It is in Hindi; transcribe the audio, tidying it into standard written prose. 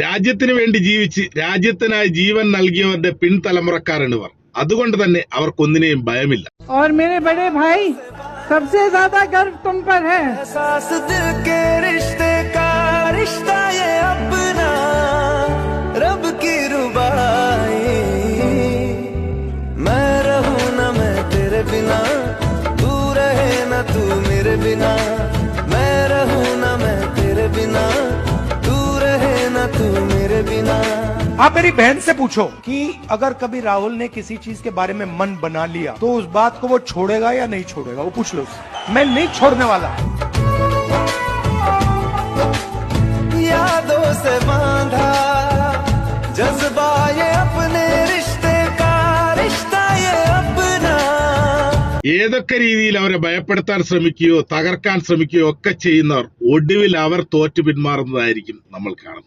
രാജ്യത്തിന് വേണ്ടി ജീവിച്ച് രാജ്യത്തിനായി ജീവൻ നൽകിയവരുടെ പിൻതലമുറക്കാരാണ് ഇവർ. അതുകൊണ്ട് തന്നെ അവർക്കൊന്നിനെയും ഭയമില്ല. और मेरे बड़े भाई सबसे ज्यादा गर्व तुम पर है. एहसास दिल के रिश्ते का रिश्ता ये अपना रब की रुबाई. मैं रहूं ना मैं तेरे बिना, तू रहे ना तू मेरे बिना. मैं रहूं ना मैं तेरे बिना, तू रहे ना तू मेरे बिना. आप मेरी बहन से पूछो कि अगर कभी राहुल ने किसी चीज के बारे में मन बना लिया तो उस बात को वो छोड़ेगा या नहीं छोड़ेगा, वो पूछ लो उससे. मैं नहीं छोड़ने वाला. यादों से बांधा जज्बा ये अपने रिश्ते का रिश्ता ये अपना. ഏതൊക്കെ രീതിയിൽ അവരെ ഭയപ്പെടുത്താൻ ശ്രമിക്കുകയോ തകർക്കാൻ ശ്രമിക്കുകയോ ഒക്കെ ചെയ്യുന്നവർ ഒടുവിൽ അവർ തോറ്റു പിന്മാറുന്നതായിരിക്കും നമ്മൾ കാണുന്നത്.